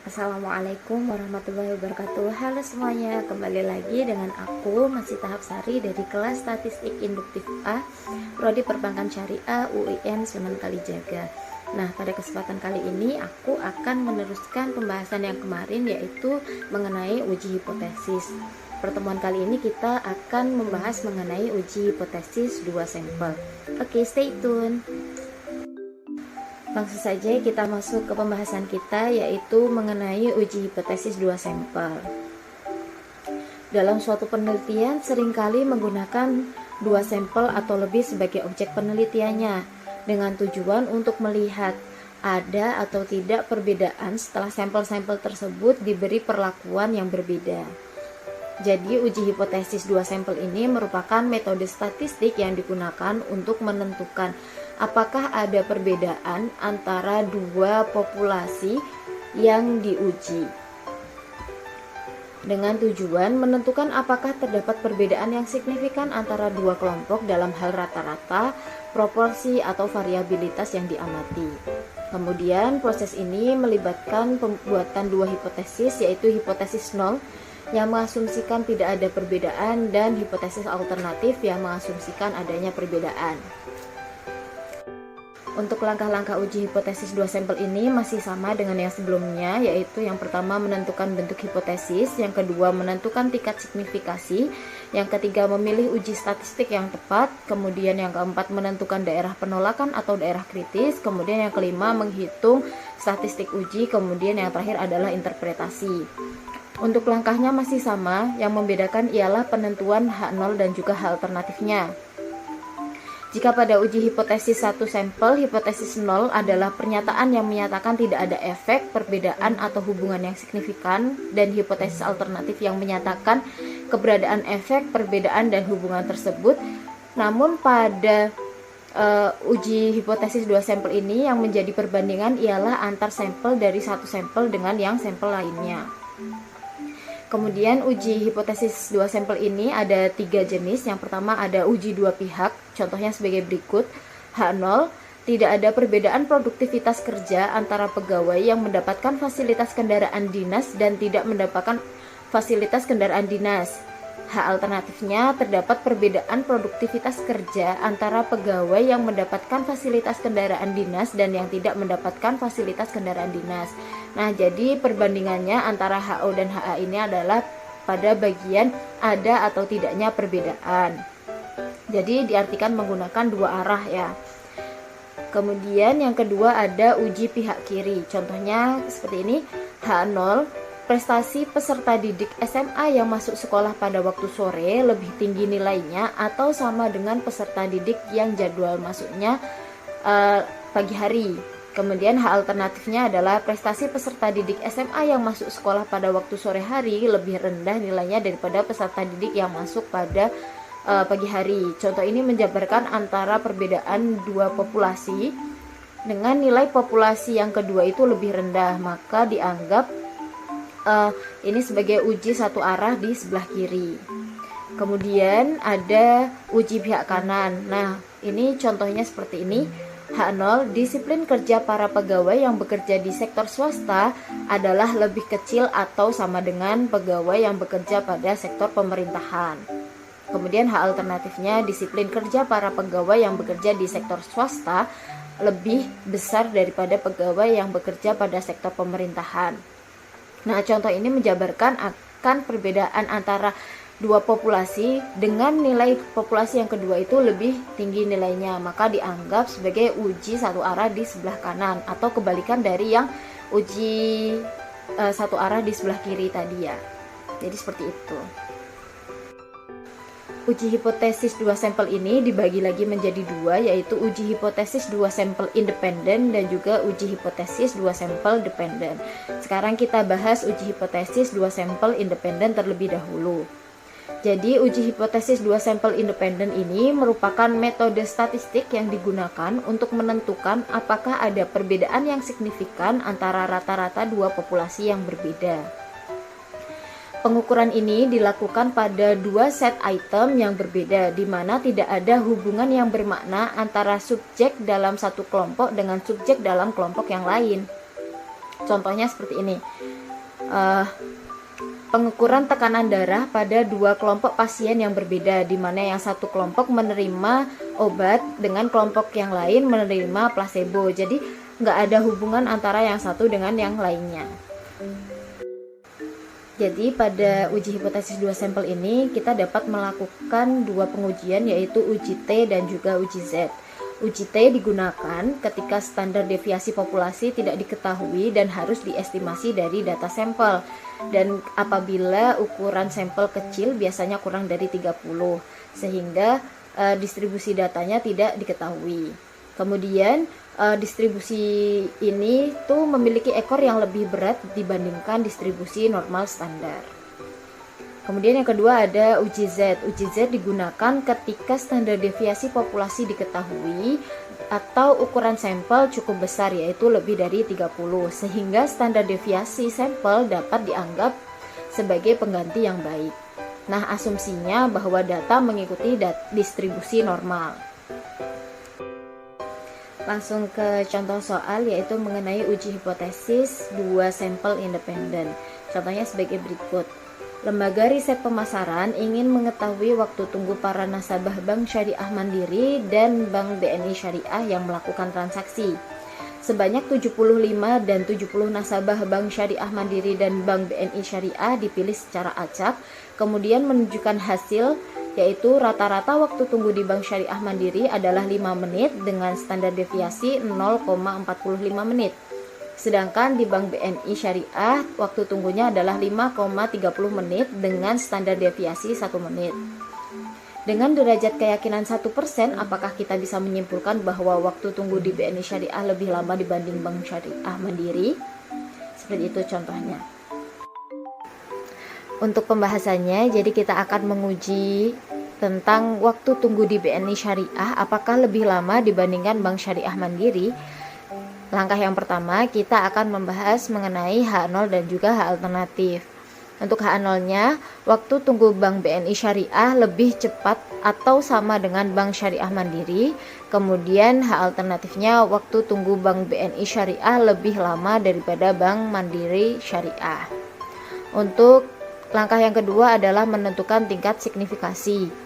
Assalamualaikum warahmatullahi wabarakatuh. Halo semuanya, kembali lagi dengan aku Masih Tahap Sari dari kelas Statistik Induktif A, Prodi Perbankan Syariah UIN Sunan Kalijaga. Nah, pada kesempatan kali ini aku akan meneruskan pembahasan yang kemarin, yaitu mengenai uji hipotesis. Pertemuan kali ini kita akan membahas mengenai uji hipotesis 2 sampel. Oke, stay tune. Langsung saja kita masuk ke pembahasan kita, yaitu mengenai uji hipotesis 2 sampel. Dalam suatu penelitian seringkali menggunakan 2 sampel atau lebih sebagai objek penelitiannya, dengan tujuan untuk melihat ada atau tidak perbedaan setelah sampel-sampel tersebut diberi perlakuan yang berbeda. Jadi uji hipotesis 2 sampel ini merupakan metode statistik yang digunakan untuk menentukan apakah ada perbedaan antara dua populasi yang diuji, dengan tujuan menentukan apakah terdapat perbedaan yang signifikan antara dua kelompok dalam hal rata-rata, proporsi, atau variabilitas yang diamati. Kemudian proses ini melibatkan pembuatan dua hipotesis, yaitu hipotesis nol yang mengasumsikan tidak ada perbedaan dan hipotesis alternatif yang mengasumsikan adanya perbedaan. Untuk langkah-langkah uji hipotesis 2 sampel ini masih sama dengan yang sebelumnya, yaitu yang pertama menentukan bentuk hipotesis, yang kedua menentukan tingkat signifikasi, yang ketiga memilih uji statistik yang tepat, kemudian yang keempat menentukan daerah penolakan atau daerah kritis, kemudian yang kelima menghitung statistik uji, kemudian yang terakhir adalah interpretasi. Untuk langkahnya masih sama, yang membedakan ialah penentuan H0 dan juga H alternatifnya. Jika pada uji hipotesis 1 sampel, hipotesis 0 adalah pernyataan yang menyatakan tidak ada efek, perbedaan, atau hubungan yang signifikan, dan hipotesis alternatif yang menyatakan keberadaan efek, perbedaan, dan hubungan tersebut. Namun pada uji hipotesis 2 sampel ini yang menjadi perbandingan ialah antar sampel dari satu sampel dengan yang sampel lainnya. Kemudian uji hipotesis 2 sampel ini ada 3 jenis. Yang pertama ada uji dua pihak, contohnya sebagai berikut. H0, tidak ada perbedaan produktivitas kerja antara pegawai yang mendapatkan fasilitas kendaraan dinas dan tidak mendapatkan fasilitas kendaraan dinas. H alternatifnya, terdapat perbedaan produktivitas kerja antara pegawai yang mendapatkan fasilitas kendaraan dinas dan yang tidak mendapatkan fasilitas kendaraan dinas. Nah, jadi perbandingannya antara HO dan HA ini adalah pada bagian ada atau tidaknya perbedaan. Jadi diartikan menggunakan dua arah ya. Kemudian yang kedua ada uji pihak kiri. Contohnya seperti ini, H0, prestasi peserta didik SMA yang masuk sekolah pada waktu sore lebih tinggi nilainya atau sama dengan peserta didik yang jadwal masuknya pagi hari. Kemudian H alternatifnya adalah prestasi peserta didik SMA yang masuk sekolah pada waktu sore hari lebih rendah nilainya daripada peserta didik yang masuk pada pagi hari. Contoh ini menjabarkan antara perbedaan dua populasi dengan nilai populasi yang kedua itu lebih rendah, maka dianggap ini sebagai uji satu arah di sebelah kiri. Kemudian ada uji pihak kanan. Nah, ini contohnya seperti ini. H0, disiplin kerja para pegawai yang bekerja di sektor swasta adalah lebih kecil atau sama dengan pegawai yang bekerja pada sektor pemerintahan. Kemudian H alternatifnya, disiplin kerja para pegawai yang bekerja di sektor swasta lebih besar daripada pegawai yang bekerja pada sektor pemerintahan. Nah, contoh ini menjabarkan akan perbedaan antara dua populasi dengan nilai populasi yang kedua itu lebih tinggi nilainya, maka dianggap sebagai uji satu arah di sebelah kanan atau kebalikan dari yang uji satu arah di sebelah kiri tadi ya. Jadi seperti itu. Uji hipotesis 2 sampel ini dibagi lagi menjadi dua, yaitu uji hipotesis 2 sampel independen dan juga uji hipotesis 2 sampel dependen. Sekarang kita bahas uji hipotesis 2 sampel independen terlebih dahulu. Jadi uji hipotesis 2 sampel independen ini merupakan metode statistik yang digunakan untuk menentukan apakah ada perbedaan yang signifikan antara rata-rata dua populasi yang berbeda. Pengukuran ini dilakukan pada dua set item yang berbeda, di mana tidak ada hubungan yang bermakna antara subjek dalam satu kelompok dengan subjek dalam kelompok yang lain. Contohnya seperti ini. pengukuran tekanan darah pada dua kelompok pasien yang berbeda, di mana yang satu kelompok menerima obat dengan kelompok yang lain menerima placebo. Jadi nggak ada hubungan antara yang satu dengan yang lainnya. Jadi pada uji hipotesis 2 sampel ini kita dapat melakukan dua pengujian, yaitu uji T dan juga uji Z. Uji T digunakan ketika standar deviasi populasi tidak diketahui dan harus diestimasi dari data sampel, dan apabila ukuran sampel kecil biasanya kurang dari 30 sehingga distribusi datanya tidak diketahui. Kemudian distribusi ini tuh memiliki ekor yang lebih berat dibandingkan distribusi normal standar. Kemudian yang kedua ada uji Z. Uji Z digunakan ketika standar deviasi populasi diketahui atau ukuran sampel cukup besar, yaitu lebih dari 30, sehingga standar deviasi sampel dapat dianggap sebagai pengganti yang baik. Nah, asumsinya bahwa data mengikuti distribusi normal. Langsung ke contoh soal, yaitu mengenai uji hipotesis 2 sampel independen. Contohnya sebagai berikut. Lembaga riset pemasaran ingin mengetahui waktu tunggu para nasabah Bank Syariah Mandiri dan Bank BNI Syariah yang melakukan transaksi. Sebanyak 75 dan 70 nasabah Bank Syariah Mandiri dan Bank BNI Syariah dipilih secara acak, kemudian menunjukkan hasil, yaitu rata-rata waktu tunggu di Bank Syariah Mandiri adalah 5 menit dengan standar deviasi 0,45 menit. Sedangkan di Bank BNI Syariah waktu tunggunya adalah 5,30 menit dengan standar deviasi 1 menit. Dengan derajat keyakinan 1%, apakah kita bisa menyimpulkan bahwa waktu tunggu di BNI Syariah lebih lama dibanding Bank Syariah Mandiri? Seperti itu contohnya. Untuk pembahasannya, jadi kita akan menguji tentang waktu tunggu di BNI Syariah apakah lebih lama dibandingkan Bank Syariah Mandiri. Langkah yang pertama, kita akan membahas mengenai H0 dan juga H alternatif. Untuk H0-nya, waktu tunggu Bank BNI Syariah lebih cepat atau sama dengan Bank Syariah Mandiri. Kemudian H alternatifnya, waktu tunggu Bank BNI Syariah lebih lama daripada Bank Mandiri Syariah. Untuk langkah yang kedua adalah menentukan tingkat signifikasi.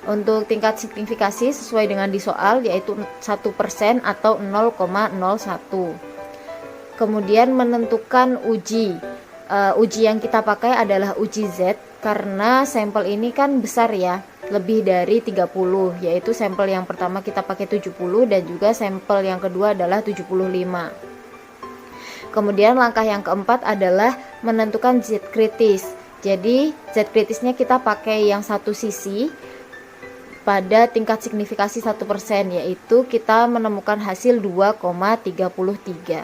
Untuk tingkat signifikasi sesuai dengan di soal, yaitu 1% atau 0,01. Kemudian menentukan uji. Uji yang kita pakai adalah uji Z karena sampel ini kan besar ya, lebih dari 30, yaitu sampel yang pertama kita pakai 70 dan juga sampel yang kedua adalah 75. Kemudian langkah yang keempat adalah menentukan Z kritis. Jadi Z kritisnya kita pakai yang satu sisi pada tingkat signifikasi 1%, yaitu kita menemukan hasil 2,33.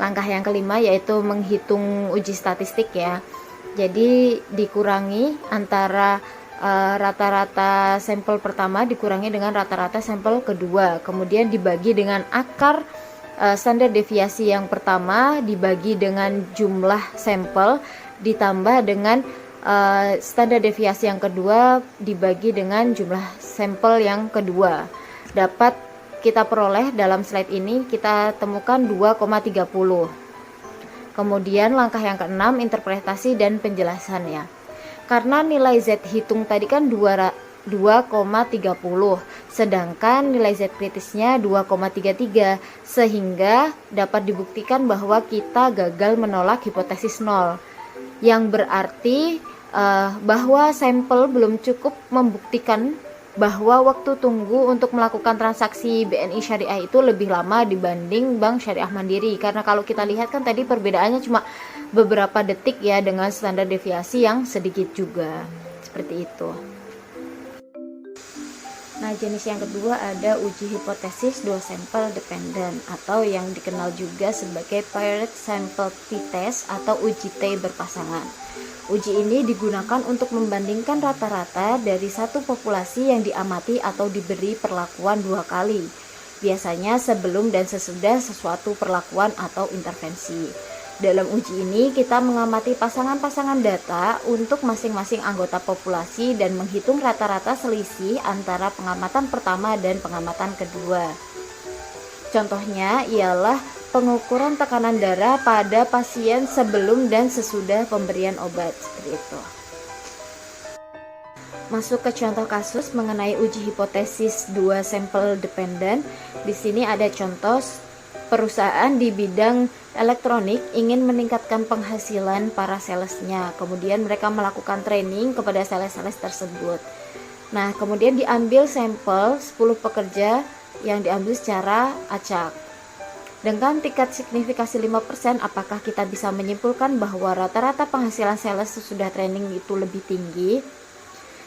Langkah yang kelima yaitu menghitung uji statistik ya. Jadi dikurangi antara rata-rata sampel pertama dikurangi dengan rata-rata sampel kedua, kemudian dibagi dengan akar standar deviasi yang pertama dibagi dengan jumlah sampel ditambah dengan standar deviasi yang kedua dibagi dengan jumlah sampel yang kedua. Dapat kita peroleh dalam slide ini, kita temukan 2,30. Kemudian langkah yang keenam, interpretasi dan penjelasan ya. Karena nilai Z hitung tadi kan 2,30, sedangkan nilai Z kritisnya 2,33, sehingga dapat dibuktikan bahwa kita gagal menolak hipotesis 0, yang berarti bahwa sampel belum cukup membuktikan bahwa waktu tunggu untuk melakukan transaksi BNI Syariah itu lebih lama dibanding Bank Syariah Mandiri, karena kalau kita lihat kan tadi perbedaannya cuma beberapa detik ya, dengan standar deviasi yang sedikit juga, seperti itu. Nah, jenis yang kedua ada uji hipotesis 2 sampel dependen atau yang dikenal juga sebagai paired sample t-test atau uji T berpasangan. Uji ini digunakan untuk membandingkan rata-rata dari satu populasi yang diamati atau diberi perlakuan 2 kali, biasanya sebelum dan sesudah sesuatu perlakuan atau intervensi. Dalam uji ini kita mengamati pasangan-pasangan data untuk masing-masing anggota populasi dan menghitung rata-rata selisih antara pengamatan pertama dan pengamatan kedua. Contohnya ialah pengukuran tekanan darah pada pasien sebelum dan sesudah pemberian obat, seperti itu. Masuk ke contoh kasus mengenai uji hipotesis 2 sampel dependent. Di sini ada contoh perusahaan di bidang elektronik ingin meningkatkan penghasilan para salesnya. Kemudian mereka melakukan training kepada sales-sales tersebut. Nah, kemudian diambil sampel 10 pekerja yang diambil secara acak. Dengan tingkat signifikasi 5%, apakah kita bisa menyimpulkan bahwa rata-rata penghasilan sales sesudah training itu lebih tinggi?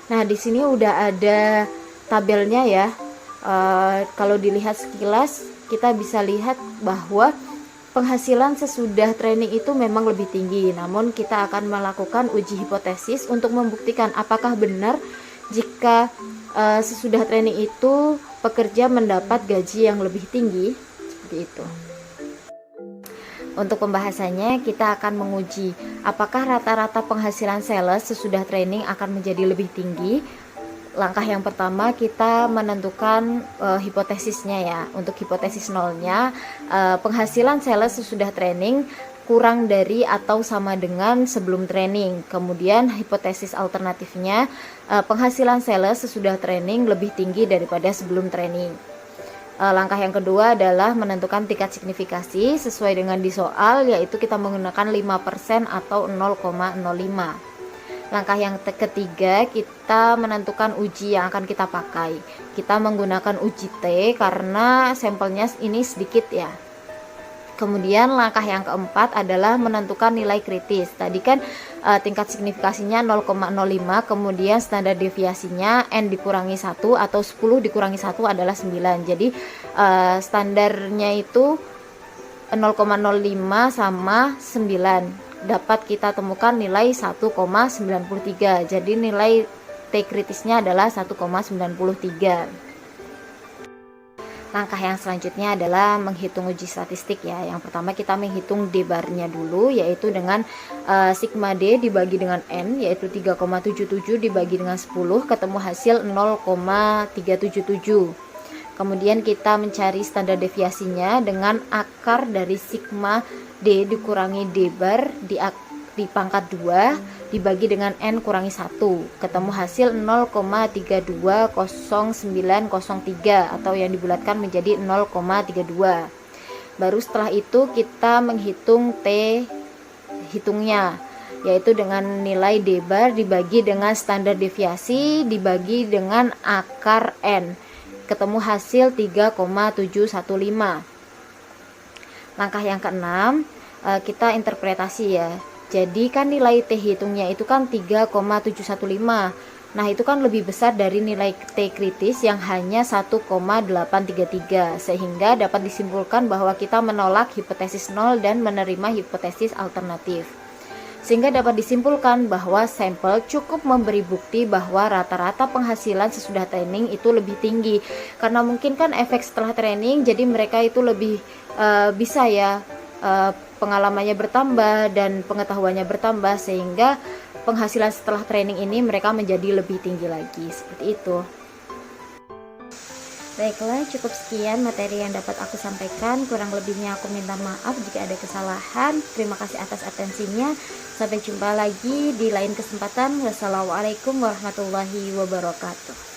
Nah, di sini udah ada tabelnya ya. Kalau dilihat sekilas, kita bisa lihat bahwa penghasilan sesudah training itu memang lebih tinggi. Namun kita akan melakukan uji hipotesis untuk membuktikan apakah benar jika sesudah training itu pekerja mendapat gaji yang lebih tinggi, seperti itu. Untuk pembahasannya, kita akan menguji apakah rata-rata penghasilan sales sesudah training akan menjadi lebih tinggi. Langkah yang pertama, kita menentukan hipotesisnya ya. Untuk hipotesis nolnya, penghasilan sales sesudah training kurang dari atau sama dengan sebelum training. Kemudian hipotesis alternatifnya, penghasilan sales sesudah training lebih tinggi daripada sebelum training. Langkah yang kedua adalah menentukan tingkat signifikasi sesuai dengan di soal, yaitu kita menggunakan 5% atau 0,05. Langkah yang ketiga, kita menentukan uji yang akan kita pakai. Kita menggunakan uji T karena sampelnya ini sedikit ya. Kemudian langkah yang keempat adalah menentukan nilai kritis. Tadi kan tingkat signifikasinya 0,05, kemudian standar deviasinya N dikurangi 1 atau 10 dikurangi 1 adalah 9. Jadi standarnya itu 0,05 sama 9. Dapat kita temukan nilai 1,93. Jadi nilai T kritisnya adalah 1,93. Langkah yang selanjutnya adalah menghitung uji statistik ya. Yang pertama kita menghitung D-bar-nya dulu, yaitu dengan sigma D dibagi dengan N, yaitu 3,77 dibagi dengan 10, ketemu hasil 0,377. Kemudian kita mencari standar deviasinya dengan akar dari sigma D dikurangi D-bar di pangkat 2 dibagi dengan N kurangi 1, ketemu hasil 0,320903 atau yang dibulatkan menjadi 0,32. Baru setelah itu kita menghitung T hitungnya, yaitu dengan nilai D-bar dibagi dengan standar deviasi dibagi dengan akar N, ketemu hasil 3,715. Langkah yang keenam, kita interpretasi ya. Jadi kan nilai T hitungnya itu kan 3,715. Nah, itu kan lebih besar dari nilai T kritis yang hanya 1,833, sehingga dapat disimpulkan bahwa kita menolak hipotesis 0 dan menerima hipotesis alternatif. Sehingga dapat disimpulkan bahwa sampel cukup memberi bukti bahwa rata-rata penghasilan sesudah training itu lebih tinggi. Karena mungkin kan efek setelah training, jadi mereka itu lebih bisa ya pengalamannya bertambah dan pengetahuannya bertambah, sehingga penghasilan setelah training ini mereka menjadi lebih tinggi lagi, seperti itu. Baiklah, cukup sekian materi yang dapat aku sampaikan. Kurang lebihnya aku minta maaf jika ada kesalahan. Terima kasih atas atensinya. Sampai jumpa lagi di lain kesempatan. Wassalamualaikum warahmatullahi wabarakatuh.